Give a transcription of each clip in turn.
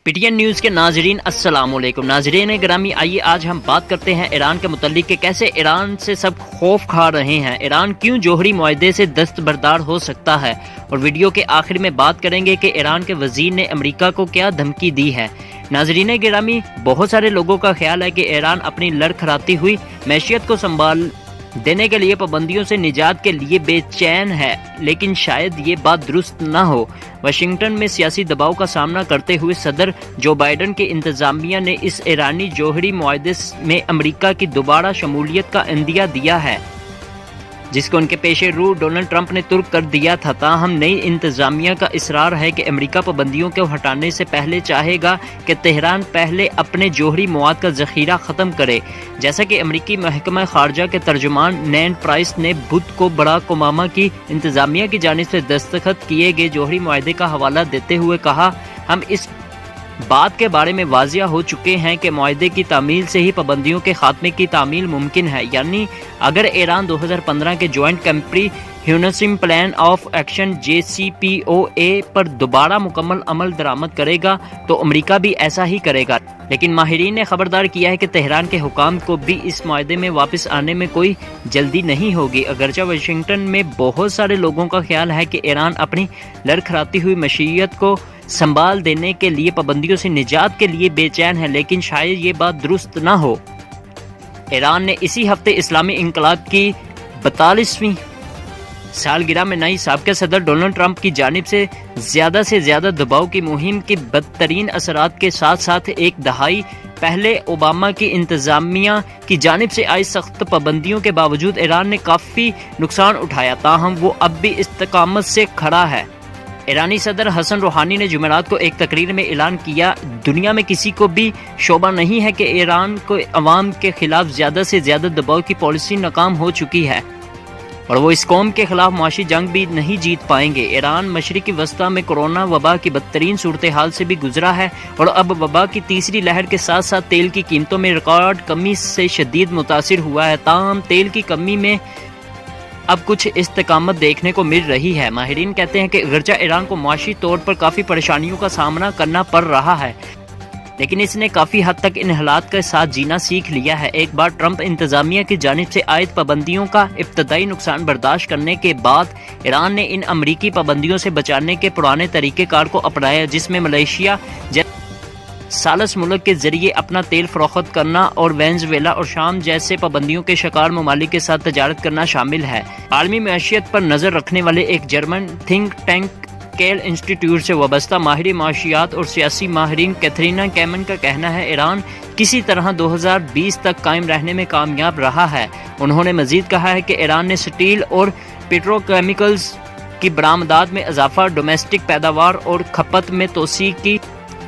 P T N news کے ناظرین السلام علیکم۔ ناظرین گرامی، آئیے آج ہم بات کرتے ہیں ایران کے متعلق کہ کیسے ایران سے سب خوف کھا رہے ہیں، ایران کیوں جوہری معاہدے سے دستبردار ہو سکتا ہے، اور ویڈیو کے آخر میں بات کریں گے کہ ایران کے وزیر نے امریکہ کو کیا دھمکی دی ہے۔ ناظرین گرامی، بہت سارے لوگوں کا خیال ہے کہ ایران اپنی لڑکھڑاتی ہوئی معیشت کو سنبھال دینے کے لیے پابندیوں سے نجات کے لیے بے چین ہے، لیکن شاید یہ بات درست نہ ہو۔ واشنگٹن میں سیاسی دباؤ کا سامنا کرتے ہوئے صدر جو بائیڈن کی انتظامیہ نے اس ایرانی جوہری معاہدے میں امریکہ کی دوبارہ شمولیت کا عندیہ دیا ہے، جس کو ان کے پیش رو ڈونلڈ ٹرمپ نے ترک کر دیا تھا۔ تاہم نئی انتظامیہ کا اصرار ہے کہ امریکہ پابندیوں کو ہٹانے سے پہلے چاہے گا کہ تہران پہلے اپنے جوہری مواد کا ذخیرہ ختم کرے، جیسا کہ امریکی محکمہ خارجہ کے ترجمان نین پرائس نے بدھ کو براک اوباما کی انتظامیہ کی جانب سے دستخط کیے گئے جوہری معاہدے کا حوالہ دیتے ہوئے کہا، ہم اس بات کے بارے میں واضح ہو چکے ہیں کہ معاہدے کی تعمیل سے ہی پابندیوں کے خاتمے کی تعمیل ممکن ہے، یعنی اگر ایران 2015 کے joint comprehensive plan of action JCPOA پر دوبارہ مکمل عمل درآمد کرے گا تو امریکہ بھی ایسا ہی کرے گا۔ لیکن ماہرین نے خبردار کیا ہے کہ تہران کے حکام کو بھی اس معاہدے میں واپس آنے میں کوئی جلدی نہیں ہوگی، اگرچہ واشنگٹن میں بہت سارے لوگوں کا خیال ہے کہ ایران اپنی لڑکھڑاتی ہوئی معیشت کو سنبھال دینے کے لیے پابندیوں سے نجات کے لیے بے چین ہے، لیکن شاید یہ بات درست نہ ہو۔ ایران نے اسی ہفتے اسلامی انقلاب کی 42ویں سالگرہ میں نئی سابقہ صدر ڈونلڈ ٹرمپ کی جانب سے زیادہ دباؤ کی مہم کے بدترین اثرات کے ساتھ ساتھ ایک دہائی پہلے اوباما کی انتظامیہ کی جانب سے آئی سخت پابندیوں کے باوجود ایران نے کافی نقصان اٹھایا، تاہم وہ اب بھی استقامت سے کھڑا ہے۔ ایرانی صدر حسن روحانی نے جمعرات کو ایک تقریر میں اعلان کیا، دنیا میں کسی کو بھی شبہ نہیں ہے کہ ایران کو عوام کے خلاف زیادہ سے زیادہ دباؤ کی پالیسی ناکام ہو چکی ہے اور وہ اس قوم کے خلاف معاشی جنگ بھی نہیں جیت پائیں گے۔ ایران مشرقی وسطی میں کورونا وبا کی بدترین صورتحال سے بھی گزرا ہے اور اب وبا کی تیسری لہر کے ساتھ ساتھ تیل کی قیمتوں میں ریکارڈ کمی سے شدید متاثر ہوا ہے، تاہم تیل کی کمی میں اب کچھ استقامت دیکھنے کو مل رہی ہے۔ ماہرین کہتے ہیں کہ اگرچہ ایران کو معاشی طور پر کافی پریشانیوں کا سامنا کرنا پڑ رہا ہے، لیکن اس نے کافی حد تک ان حالات کے ساتھ جینا سیکھ لیا ہے۔ ایک بار ٹرمپ انتظامیہ کی جانب سے عائد پابندیوں کا ابتدائی نقصان برداشت کرنے کے بعد ایران نے ان امریکی پابندیوں سے بچانے کے پرانے طریقہ کار کو اپنایا، جس میں ملیشیا ثالث ملک کے ذریعے اپنا تیل فروخت کرنا اور وینزویلا اور شام جیسے پابندیوں کے شکار ممالک کے ساتھ تجارت کرنا شامل ہے۔ عالمی معیشت پر نظر رکھنے والے ایک جرمن تھنک ٹینک کیل انسٹی ٹیوٹ سے وابستہ ماہر معاشیات اور سیاسی ماہرین کیتھرین کیمن کا کہنا ہے ایران کسی طرح 2020 تک قائم رہنے میں کامیاب رہا ہے۔ انہوں نے مزید کہا ہے کہ ایران نے سٹیل اور پیٹرو کیمیکلز کی برآمدات میں اضافہ، ڈومیسٹک پیداوار اور کھپت میں توسیع کی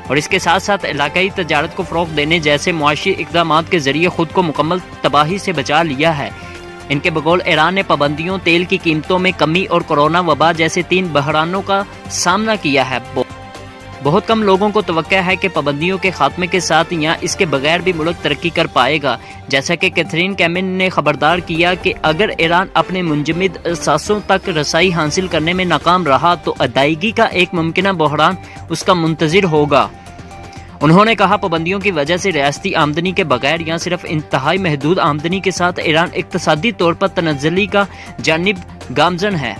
اور اس کے ساتھ ساتھ علاقائی تجارت کو فروغ دینے جیسے معاشی اقدامات کے ذریعے خود کو مکمل تباہی سے بچا لیا ہے۔ ان کے بقول ایران نے پابندیوں، تیل کی قیمتوں میں کمی اور کورونا وبا جیسے 3 بحرانوں کا سامنا کیا ہے۔ بہت کم لوگوں کو توقع ہے کہ پابندیوں کے خاتمے کے ساتھ یا اس کے بغیر بھی ملک ترقی کر پائے گا، جیسا کہ کیتھرین کیمن نے خبردار کیا کہ اگر ایران اپنے منجمد اثاثوں تک رسائی حاصل کرنے میں ناکام رہا تو ادائیگی کا ایک ممکنہ بحران اس کا منتظر ہوگا۔ انہوں نے کہا، پابندیوں کی وجہ سے ریاستی آمدنی کے بغیر یا صرف انتہائی محدود آمدنی کے ساتھ ایران اقتصادی طور پر تنزلی کا جانب گامزن ہے،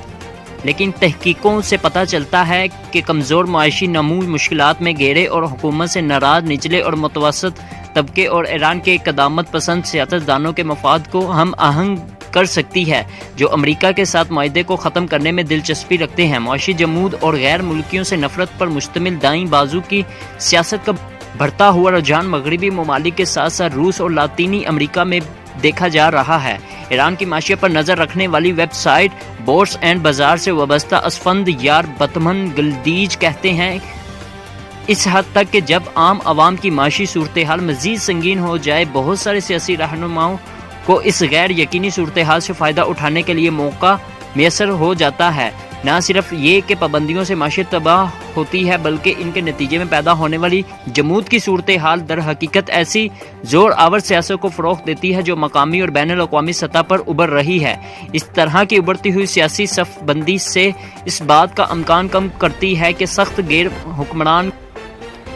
لیکن تحقیقوں سے پتہ چلتا ہے کہ کمزور معاشی نمو مشکلات میں گھیرے اور حکومت سے ناراض نچلے اور متوسط طبقے اور ایران کے قدامت پسند سیاستدانوں کے مفاد کو ہم آہنگ کر سکتی ہے، جو امریکہ کے ساتھ معاہدے کو ختم کرنے میں دلچسپی رکھتے ہیں۔ معاشی جمود اور غیر ملکیوں سے نفرت پر مشتمل دائیں بازو کی سیاست کا بڑھتا ہوا رجحان مغربی ممالک کے ساتھ ساتھ روس اور لاطینی امریکہ میں دیکھا جا رہا ہے۔ ایران کی معیشت پر نظر رکھنے والی ویب سائٹ بورس اینڈ بازار سے وابستہ اسفند یار بتمن گلدیج کہتے ہیں، اس حد تک کہ جب عام عوام کی معاشی صورتحال مزید سنگین ہو جائے، بہت سارے سیاسی رہنماؤں کو اس غیر یقینی صورتحال سے فائدہ اٹھانے کے لیے موقع میسر ہو جاتا ہے۔ نہ صرف یہ کہ پابندیوں سے معیشت تباہ ہوتی ہے، بلکہ ان کے نتیجے میں پیدا ہونے والی جمود کی صورتحال در حقیقت ایسی زور آور سیاست کو فروغ دیتی ہے جو مقامی اور بین الاقوامی سطح پر ابھر رہی ہے۔ اس طرح کی ابھرتی ہوئی سیاسی صف بندی سے اس بات کا امکان کم کرتی ہے کہ سخت غیر حکمران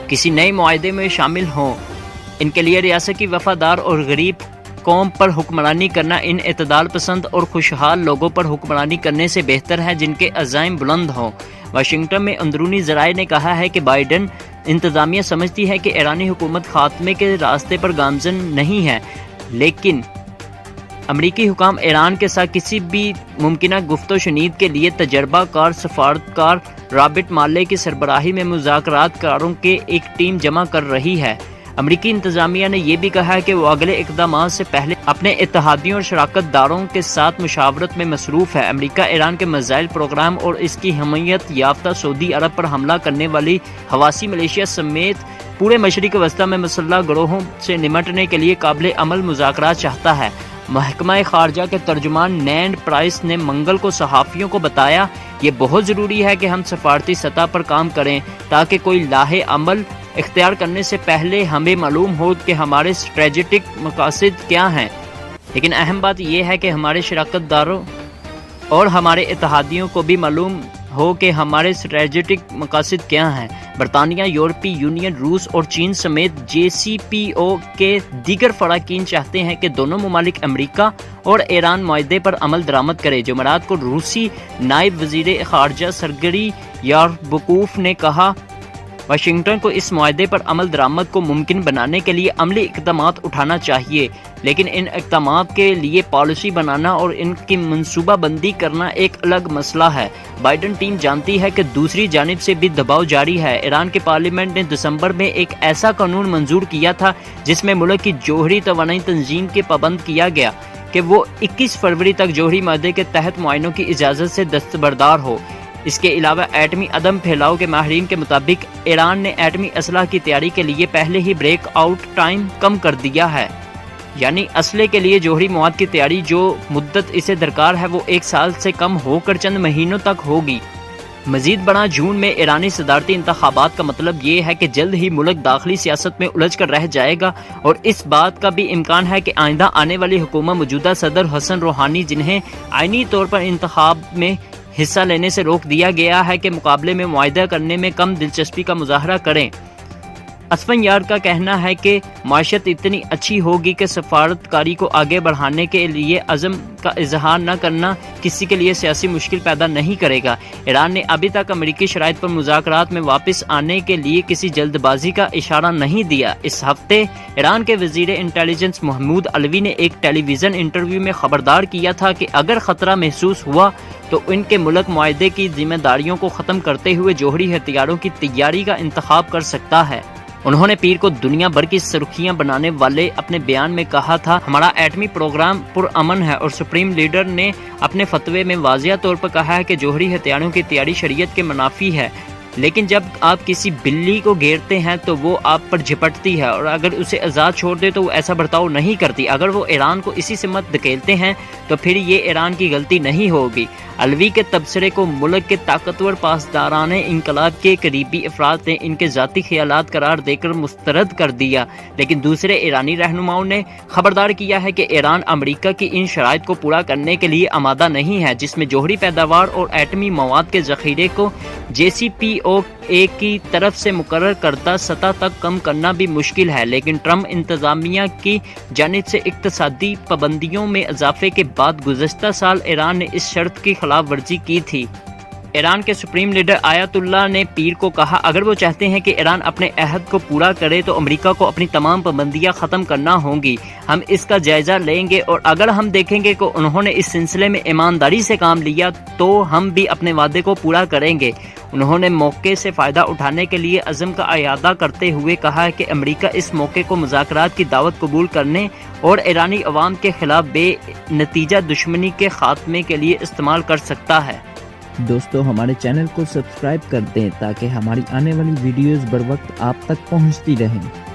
کسی نئے معاہدے میں شامل ہوں۔ ان کے لیے ریاست کی وفادار اور غریب قوم پر حکمرانی کرنا ان اعتدال پسند اور خوشحال لوگوں پر حکمرانی کرنے سے بہتر ہے جن کے عزائم بلند ہوں۔ واشنگٹن میں اندرونی ذرائع نے کہا ہے کہ بائیڈن انتظامیہ سمجھتی ہے کہ ایرانی حکومت خاتمے کے راستے پر گامزن نہیں ہے، لیکن امریکی حکام ایران کے ساتھ کسی بھی ممکنہ گفت و شنید کے لیے تجربہ کار سفارتکار رابرٹ مالے کی سربراہی میں مذاکرات کاروں کی ایک ٹیم جمع کر رہی ہے۔ امریکی انتظامیہ نے یہ بھی کہا ہے کہ وہ اگلے اقدامات سے پہلے اپنے اتحادیوں اور شراکت داروں کے ساتھ مشاورت میں مصروف ہے۔ امریکہ ایران کے میزائل پروگرام اور اس کی حمایت یافتہ سعودی عرب پر حملہ کرنے والی حوثی ملیشیا سمیت پورے مشرق وسطی میں مسلح گروہوں سے نمٹنے کے لیے قابل عمل مذاکرات چاہتا ہے۔ محکمہ خارجہ کے ترجمان نیڈ پرائس نے منگل کو صحافیوں کو بتایا، یہ بہت ضروری ہے کہ ہم سفارتی سطح پر کام کریں تاکہ کوئی لاہے عمل اختیار کرنے سے پہلے ہمیں معلوم ہو کہ ہمارے اسٹریٹجک مقاصد کیا ہیں، لیکن اہم بات یہ ہے کہ ہمارے شراکت داروں اور ہمارے اتحادیوں کو بھی معلوم ہو کہ ہمارے اسٹریٹجک مقاصد کیا ہیں۔ برطانیہ، یورپی یونین، روس اور چین سمیت JCPOA کے دیگر فراکین چاہتے ہیں کہ دونوں ممالک امریکہ اور ایران معاہدے پر عمل درآمد کریں۔ جمعرات کو روسی نائب وزیر خارجہ سرگئی یاربکوف نے کہا، واشنگٹن کو اس معاہدے پر عمل درآمد کو ممکن بنانے کے لیے عملی اقدامات اٹھانا چاہیے، لیکن ان اقدامات کے لیے پالیسی بنانا اور ان کی منصوبہ بندی کرنا ایک الگ مسئلہ ہے۔ بائیڈن ٹیم جانتی ہے کہ دوسری جانب سے بھی دباؤ جاری ہے۔ ایران کے پارلیمنٹ نے دسمبر میں ایک ایسا قانون منظور کیا تھا جس میں ملک کی جوہری توانائی تنظیم کے پابند کیا گیا کہ وہ 21 فروری تک جوہری معاہدے کے تحت معائنوں کی اجازت سے دستبردار ہو۔ اس کے علاوہ ایٹمی عدم پھیلاؤ کے ماہرین کے مطابق ایران نے ایٹمی اسلحہ کی تیاری کے لیے پہلے ہی بریک آؤٹ ٹائم کم کر دیا ہے، یعنی اسلحے کے لیے جوہری مواد کی تیاری جو مدت اسے درکار ہے وہ 1 سال سے کم ہو کر چند مہینوں تک ہوگی۔ مزید بڑا جون میں ایرانی صدارتی انتخابات کا مطلب یہ ہے کہ جلد ہی ملک داخلی سیاست میں الجھ کر رہ جائے گا، اور اس بات کا بھی امکان ہے کہ آئندہ آنے والی حکومت موجودہ صدر حسن روحانی، جنہیں آئینی طور پر انتخاب میں حصہ لینے سے روک دیا گیا ہے، کے مقابلے میں معاہدہ کرنے میں کم دلچسپی کا مظاہرہ کریں۔ اسفن یار کا کہنا ہے کہ معیشت اتنی اچھی ہوگی کہ سفارتکاری کو آگے بڑھانے کے لیے عزم کا اظہار نہ کرنا کسی کے لیے سیاسی مشکل پیدا نہیں کرے گا۔ ایران نے ابھی تک امریکی شرائط پر مذاکرات میں واپس آنے کے لیے کسی جلد بازی کا اشارہ نہیں دیا۔ اس ہفتے ایران کے وزیر انٹیلیجنس محمود علوی نے ایک ٹیلی ویژن انٹرویو میں خبردار کیا تھا کہ اگر خطرہ محسوس ہوا تو ان کے ملک معاہدے کی ذمہ داریوں کو ختم کرتے ہوئے جوہری ہتھیاروں کی تیاری کا انتخاب کر سکتا ہے۔ انہوں نے پیر کو دنیا بھر کی سرخیاں بنانے والے اپنے بیان میں کہا تھا، ہمارا ایٹمی پروگرام پرامن ہے، اور سپریم لیڈر نے اپنے فتوے میں واضح طور پر کہا ہے کہ جوہری ہتھیاروں کی تیاری شریعت کے منافی ہے، لیکن جب آپ کسی بلی کو گھیرتے ہیں تو وہ آپ پر جھپٹتی ہے، اور اگر اسے آزاد چھوڑ دے تو وہ ایسا برتاؤ نہیں کرتی۔ اگر وہ ایران کو اسی سمت دھکیلتے ہیں تو پھر یہ ایران کی غلطی نہیں ہوگی۔ علوی کے تبصرے کو ملک کے طاقتور پاسداران انقلاب کے قریبی افراد نے ان کے ذاتی خیالات قرار دے کر مسترد کر دیا، لیکن دوسرے ایرانی رہنماؤں نے خبردار کیا ہے کہ ایران امریکہ کی ان شرائط کو پورا کرنے کے لیے آمادہ نہیں ہے، جس میں جوہری پیداوار اور ایٹمی مواد کے ذخیرے کو JCPOA کی طرف سے مقرر کردہ سطح تک کم کرنا بھی مشکل ہے، لیکن ٹرمپ انتظامیہ کی جانب سے اقتصادی پابندیوں میں اضافے کے بعد گزشتہ سال ایران نے اس شرط کی خلاف ورزی کی تھی۔ ایران کے سپریم لیڈر آیت اللہ نے پیر کو کہا، اگر وہ چاہتے ہیں کہ ایران اپنے عہد کو پورا کرے تو امریکہ کو اپنی تمام پابندیاں ختم کرنا ہوں گی۔ ہم اس کا جائزہ لیں گے، اور اگر ہم دیکھیں گے کہ انہوں نے اس سلسلے میں ایمانداری سے کام لیا تو ہم بھی اپنے وعدے کو پورا کریں گے۔ انہوں نے موقع سے فائدہ اٹھانے کے لیے عزم کا اعادہ کرتے ہوئے کہا کہ امریکہ اس موقع کو مذاکرات کی دعوت قبول کرنے اور ایرانی عوام کے خلاف بے نتیجہ دشمنی کے خاتمے کے لیے استعمال کر سکتا ہے۔ دوستو، ہمارے چینل کو سبسکرائب کر دیں تاکہ ہماری آنے والی ویڈیوز بر وقت آپ تک پہنچتی رہیں۔